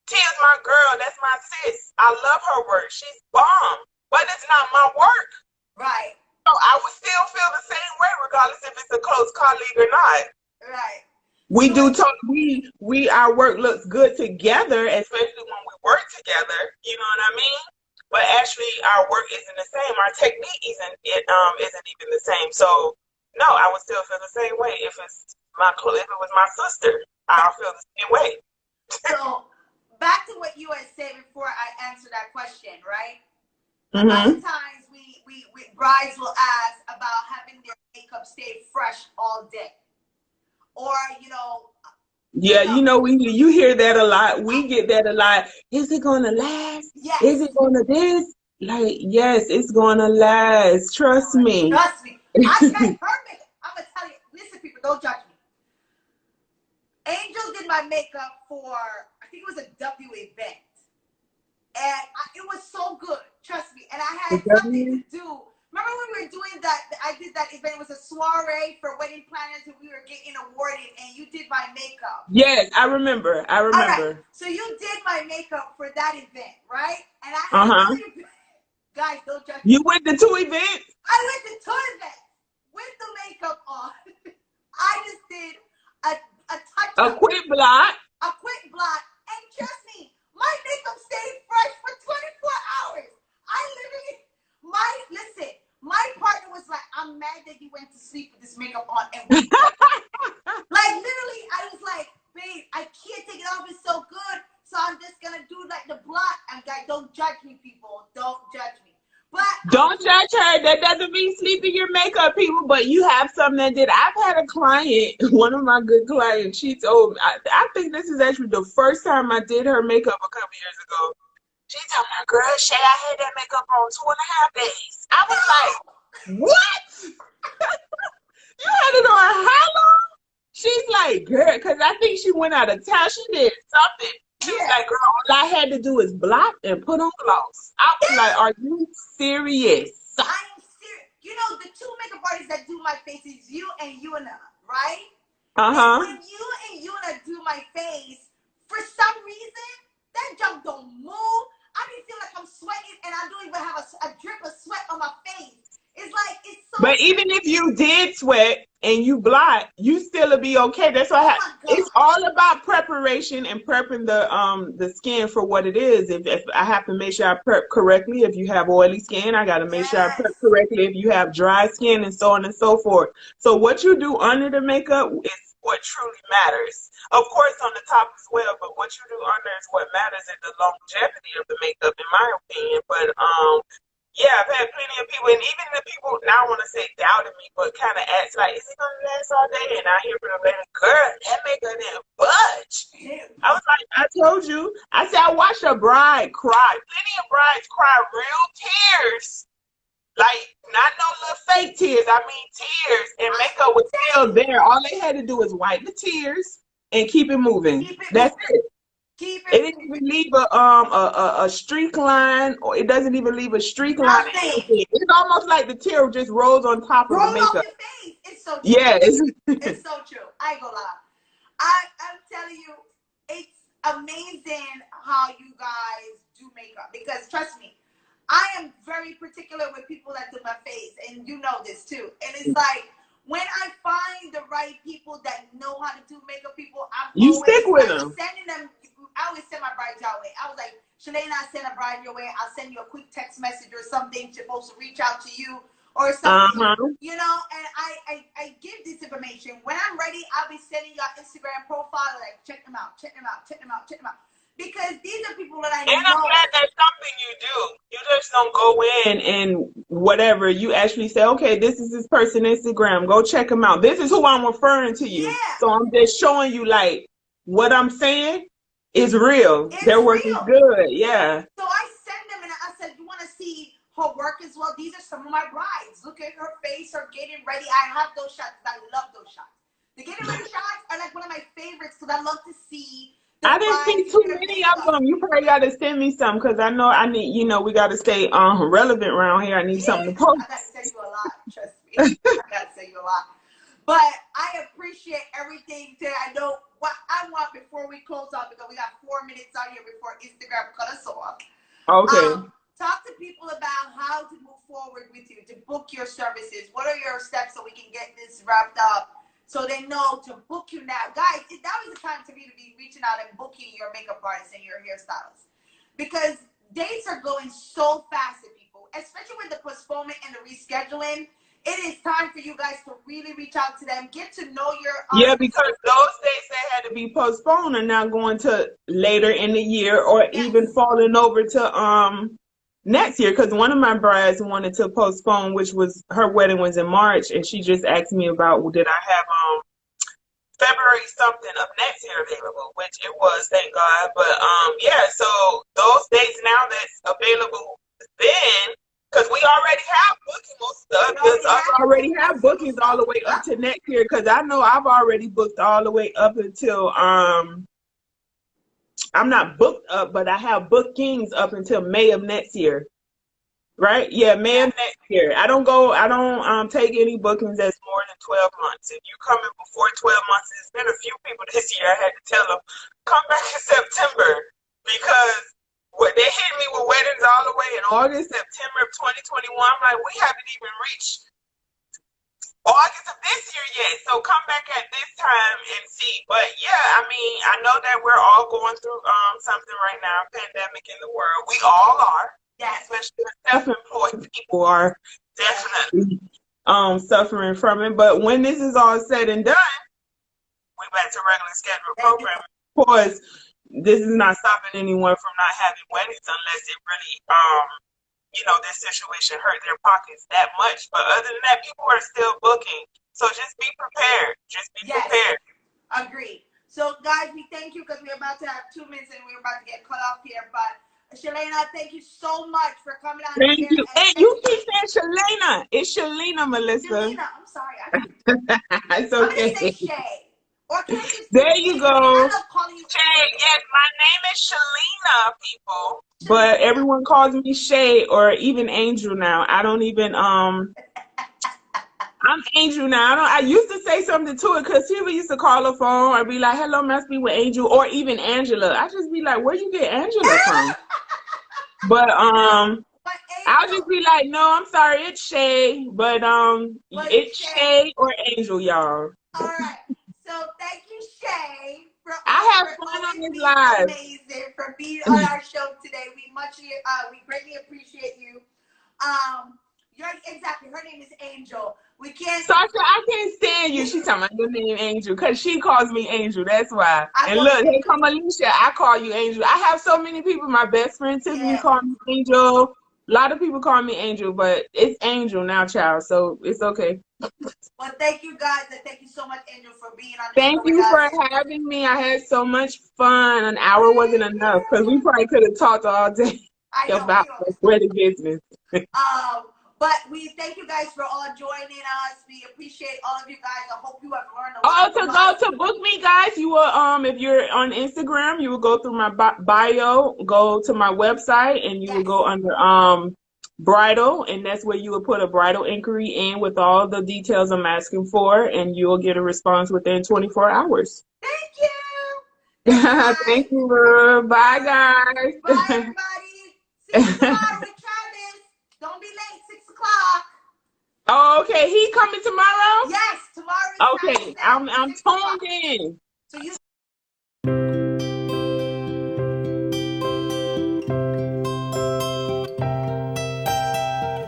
Tia's my girl, that's my sis. I love her work. She's bomb, but it's not my work. Right. So I would still feel the same way, regardless if it's a close colleague or not. Right. We do talk. Our work looks good together, especially when we work together. You know what I mean? But actually, our work isn't the same. Our technique isn't even the same. So no, I would still feel the same way if it was my sister. I'll feel the same way. So back to what you had said before I answered that question, right? Mm-hmm. A lot of times we brides will ask about having their makeup stay fresh all day. Or, yeah, you hear that a lot. We get that a lot. Is it gonna last? Yes. Is it gonna this? Like, yes, it's gonna last. Trust me. Trust me. I said her makeup. I'm gonna tell you. Listen, people, don't judge me. Angel did my makeup for, I think it was a W event, and it was so good. Trust me. And I The had something to W? do. Remember when we were doing that? I did that event. It was a soiree for wedding planners, and we were getting awarded. And you did my makeup. Yes, I remember. I All right. remember. So you did my makeup for that event, right? And I had Uh-huh. another event. Guys, don't judge me. You went to 2 events? I went to 2 events with the makeup on. I just did a touch A up, quick block. a quick blot, and trust me, my makeup stayed fresh for 24 hours. I literally, listen, my partner was like, I'm mad that you went to sleep with this makeup on. And like, literally, I was like, babe, I can't take it off. It's so good. So I'm just going to do like the blot. And guys, don't judge me, people. Don't judge me. But Don't judge her. That doesn't mean sleep in your makeup, people, but you have something that did. I've had a client, one of my good clients, she told me, I think this is actually the first time I did her makeup a couple years ago. She told me, girl, Shay, I had that makeup on 2.5 days. I was like, what? You had it on how long? She's like, girl, because I think she went out of town. She did something. She was like, girl, all I had to do is block and put on gloss. I was like, are you serious? I am serious. You know, the 2 makeup artists that do my face is you and Yuna, right? Uh-huh. And when you and Yuna do my face, for some reason, that junk don't move. I be feel like I'm sweating and I don't even have a drip of sweat on my face. It's like, it's so. But even if you did sweat and you blot, you still will be okay. That's why it's all about preparation and prepping the skin for what it is. If I have to make sure I prep correctly, if you have oily skin, I got to make sure I prep correctly. If you have dry skin and so on and so forth. So what you do under the makeup is what truly matters. Of course, on the top as well, but what you do under is what matters in the longevity of the makeup, in my opinion. But yeah, I've had plenty of people, and even the people, now I want to say doubted me, but kind of asked, like, is it going to last all day? And I hear from them later, girl, that makeup didn't budge. I was like, I told you. I said, I watched a bride cry. Plenty of brides cry real tears. Like, not no little fake tears. I mean tears. And makeup was still there. All they had to do was wipe the tears and keep it moving. That's it. It didn't even leave a streak line, or it doesn't even leave a streak line. It's almost like the tear just rolls on top of the makeup. Off your face. It's so true. Yeah, it's so true. I ain't gonna lie. I'm telling you, it's amazing how you guys do makeup, because trust me, I am very particular with people that do my face, and you know this too. And it's like, when I find the right people that know how to do makeup, people, you stick with them. Sending them. I always send my bride your way. I was like, Shalane, I send a bride your way. I'll send you a quick text message or something. She's supposed to reach out to you or something. You know, and I give this information. When I'm ready, I'll be sending your Instagram profile, like, check them out, check them out, check them out, check them out. Because these are people that I know. And I'm glad that's something you do. You just don't go in and whatever. You actually say, okay, this is this person Instagram. Go check them out. This is who I'm referring to you. Yeah. So I'm just showing you, like, what I'm saying is real. Their work is good. Yeah. So I send them and I said, you want to see her work as well? These are some of my brides. Look at her face, her getting ready. I have those shots. I love those shots. The getting ready shots are like one of my favorites because I love to see. I didn't see too many of them. You probably got to send me some, because I know I need, you know, we got to stay relevant around here. I need something to post. I got to tell you a lot. Trust me. I got to tell you a lot. But I appreciate everything today. I know what I want before we close out, because we got 4 minutes out here before Instagram cut us off. Okay. Talk to people about how to move forward with you, to book your services. What are your steps so we can get this wrapped up, so they know to book you now? Guys, that was the time to me to be reaching out and booking your makeup artists and your hairstylists, because dates are going so fast to people, especially with the postponement and the rescheduling. It is time for you guys to really reach out to them, get to know your yeah, because those dates that had to be postponed are now going to later in the year, or even falling over to next year. Because one of my brides wanted to postpone, which was, her wedding was in March, and she just asked me about, well, did I have February something of next year available, which it was, thank God. But yeah, so those dates now that's available then, because we already have bookings, most of us already have bookings all the way up to next year. Because I know I've already booked all the way up until I'm not booked up, but I have bookings up until May of next year. Right? Yeah, May of next year. I don't take any bookings that's more than 12 months. If you come in before 12 months, there's been a few people this year I had to tell them, come back in September because what they hit me with weddings all the way in August, September of 2021. I'm like, we haven't even reached August of this year yet. So come back at this time and see. But yeah, I mean, I know that we're all going through something right now, pandemic in the world. We all are. Yeah, especially self-employed people are definitely suffering from it. But when this is all said and done, we're back to regular scheduled programming. Of course, this is not stopping anyone from not having weddings unless it really, this situation hurt their pockets that much. But other than that, people are still booking. So just be prepared. Just be prepared. Agreed. So, guys, we thank you because we're about to have 2 minutes and we're about to get cut off here. But Shalana, thank you so much for coming on here. Thank you. Hey, you keep saying Shalana. It's Shalina, Melissa. Shalina, I'm sorry. It's okay. I'm going to say Shay. Or can I just there you go. I love calling you Shay. Yes, my name is Shalina, people. But everyone calls me Shay or even Angel now. I don't even I'm Angel now. I used to say something to it because people used to call her phone or be like, hello, must be with Angel, or even Angela. I just be like, where you get Angela from? But I'll just be like, no, I'm sorry, it's Shay. But it's Shay or Angel, y'all. All right. So thank you, Shay, for I have fun on this live. Amazing for being on our show today. We greatly appreciate you. You're exactly. Her name is Angel. We can't. Sasha, I can't stand you. She's talking about your name Angel because she calls me Angel. That's why. And look, here come Alicia. I call you Angel. I have so many people. My best friend Tiffany call me Angel. A lot of people call me Angel, but it's Angel now, child. So it's okay. Well, thank you guys, and thank you so much, Angel, for being on the show. Thank you for having me. I had so much fun. An hour wasn't enough because we probably could have talked all day about wedding business. But we thank you guys for all joining us. We appreciate all of you guys. I hope you have learned a lot. To book me, guys, you will if you're on Instagram, you will go through my bio, go to my website, and you will go under bridal, and that's where you will put a bridal inquiry in with all the details I'm asking for, and you will get a response within 24 hours. Thank you. Thank you. Bye, guys. Bye, everybody. See you tomorrow with Travis. Don't be late. 6 o'clock. Oh, okay. He coming tomorrow? Yes, tomorrow. Okay, I'm tuned in. So you